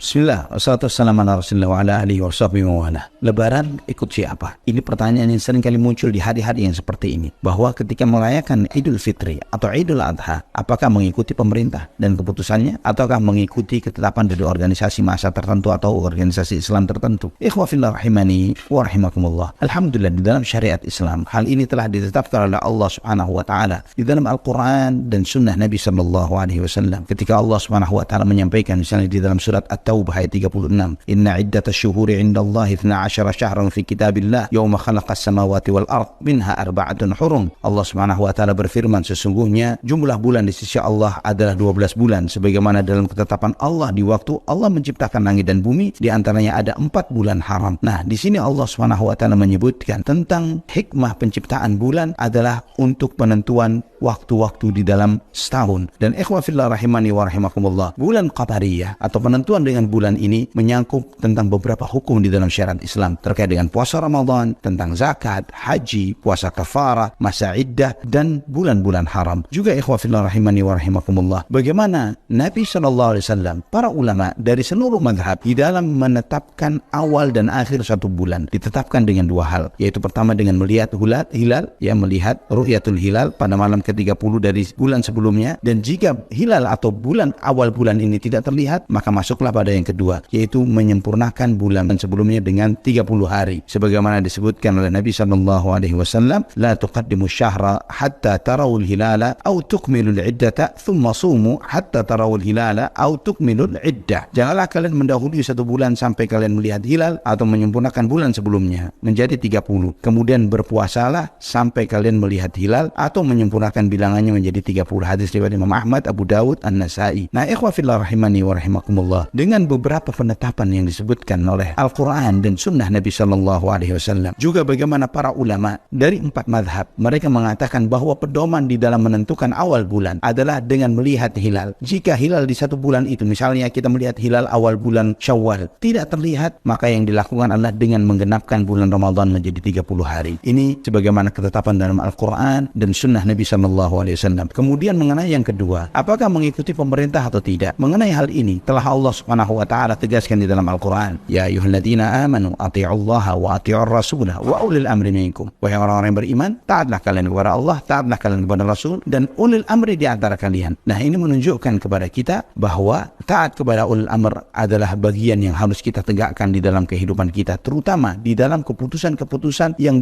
Bismillah, wassalatu wassalamu ala rasulillah wa ala alihi wa sahbihi wa wala. Lebaran ikut siapa? Ini pertanyaan yang sering kali muncul di hari-hari yang seperti ini. Bahwa ketika merayakan Idul Fitri atau Idul Adha, apakah mengikuti pemerintah dan keputusannya, ataukah mengikuti ketetapan dari organisasi massa tertentu atau organisasi Islam tertentu? Ikhwa fillah rahimani wa rahimakumullah. Alhamdulillah, di dalam syariat Islam, hal ini telah ditetapkan oleh Allah Subhanahu wa taala di dalam Al-Quran dan sunnah Nabi sallallahu alaihi wasallam. Ketika Allah Subhanahu wa taala menyampaikan misalnya di dalam surat At-Taubah ayat 36, inna iddatash syuhuri 'indallahi 12 syahran fi kitabillah yauma khalaqas samawati wal ard minha arba'atun hurum. Allah Subhanahu wa taala berfirman, sesungguhnya jumlah bulan di sisi Allah adalah 12 bulan sebagaimana dalam ketetapan Allah di waktu Allah menciptakan langit dan bumi, di antaranya ada 4 bulan haram. Nah, di sini Allah Subhanahu wa taala menyebutkan tentang hikmah penciptaan bulan adalah untuk penentuan waktu-waktu di dalam setahun. Dan ikhwa fillah rahimani wa rahimakumullah, bulan qamariyah atau penentuan dengan bulan ini menyangkut tentang beberapa hukum di dalam syariat Islam terkait dengan puasa Ramadan, tentang zakat, haji, puasa kafarah, masa iddah, dan bulan-bulan haram. Juga ikhwa fillah rahimani wa rahimakumullah, bagaimana Nabi SAW, para ulama dari seluruh mazhab di dalam menetapkan awal dan akhir satu bulan ditetapkan dengan dua hal, yaitu pertama dengan melihat hilal, ya, melihat ru'yatul hilal pada malam ke-30 dari bulan sebelumnya, dan jika hilal atau bulan awal bulan ini tidak terlihat, maka masuklah pada yang kedua, yaitu menyempurnakan bulan sebelumnya dengan 30 hari sebagaimana disebutkan oleh Nabi SAW, la tuqaddimu syahra hatta tarawul hilala aw tukmilul iddata thumma sumu hatta tarawul hilala aw tukmilul iddah. Janganlah kalian mendahului satu bulan sampai kalian melihat hilal atau menyempurnakan bulan sebelumnya menjadi 30, kemudian berpuasalah sampai kalian melihat hilal atau menyempurnakan bilangannya menjadi 30. Hadis riwayat Imam Ahmad, Abu Dawud, An-Nasai. Nah, ikhwa fillah rahimani wa rahimakumullah, dengan beberapa penetapan yang disebutkan oleh Al-Quran dan sunnah Nabi SAW, juga bagaimana para ulama dari 4 mazhab mereka mengatakan bahwa pedoman di dalam menentukan awal bulan adalah dengan melihat hilal. Jika hilal di satu bulan itu, misalnya kita melihat hilal awal bulan Syawal, tidak terlihat, maka yang dilakukan adalah dengan menggenapkan bulan Ramadan menjadi 30 hari. Ini sebagaimana ketetapan dalam Al-Quran dan sunnah Nabi SAW. Kemudian mengenai yang kedua, apakah mengikuti pemerintah atau tidak? Mengenai hal ini telah Allah Subhanahu wa taala tegaskan di dalam Al-Quran, ya ayyuhalladzina amanu ati'ullaha wa ati'ur rasulah wa ulil amri minkum. Wahai orang-orang yang beriman, taatlah kalian kepada Allah, taatlah kalian kepada Rasul, dan ulil amri di antara kalian. Nah, ini menunjukkan kepada kita bahwa taat kepada ulil amr adalah bagian yang harus kita tegakkan di dalam kehidupan kita, terutama di dalam keputusan-keputusan yang